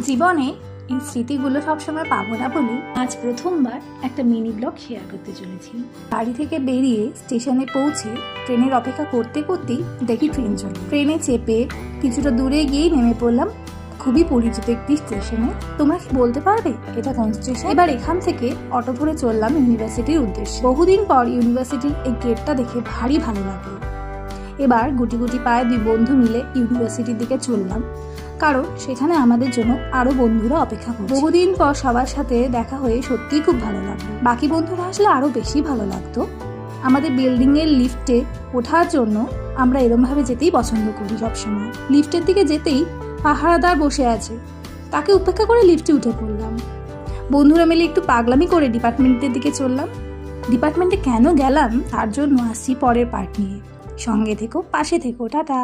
জীবনে এই স্মৃতিগুলো সবসময় পাবো না বলে আজ প্রথমবার একটা মিনি ব্লগ শেয়ার করতে চলেছি। বাড়ি থেকে বেরিয়ে স্টেশনে পৌঁছে ট্রেনের অপেক্ষা করতে করতেই দেখি ট্রেন চলে। ট্রেনে চেপে কিছুটা দূরে গিয়েই নেমে পড়লাম খুবই পরিচিত একটি স্টেশনে। তোমরা কি বলতে পারবে এটা কোন স্টেশন? এবার এখান থেকে অটো ধরে চললাম ইউনিভার্সিটির উদ্দেশ্যে। বহুদিন পর ইউনিভার্সিটির এই গেটটা দেখে ভারী ভালো লাগলো। এবার গুটি গুটি পায়ে দুই বন্ধু মিলে ইউনিভার্সিটির দিকে চললাম, কারণ সেখানে আমাদের জন্য আরো বন্ধুরা অপেক্ষা করছে। বহুদিন পর সবার সাথে দেখা হয়ে সত্যিই খুব ভালো লাগলো। বাকি বন্ধুরা আসলে আরো বেশি ভালো লাগতো। আমাদের বিল্ডিং এর লিফটে ওঠার জন্য আমরা এরম ভাবে যেতেই পছন্দ করি সবসময়। লিফটের দিকে যেতেই পাহারাদার বসে আছে, তাকে উপেক্ষা করে লিফটে উঠে পড়লাম। বন্ধুরা মিলে একটু পাগলামি করে ডিপার্টমেন্টের দিকে চললাম। ডিপার্টমেন্টে কেন গেলাম তার জন্য আসছি পরের পার্ট নিয়ে। সঙ্গে থেকো, পাশে থেকো, টাটা।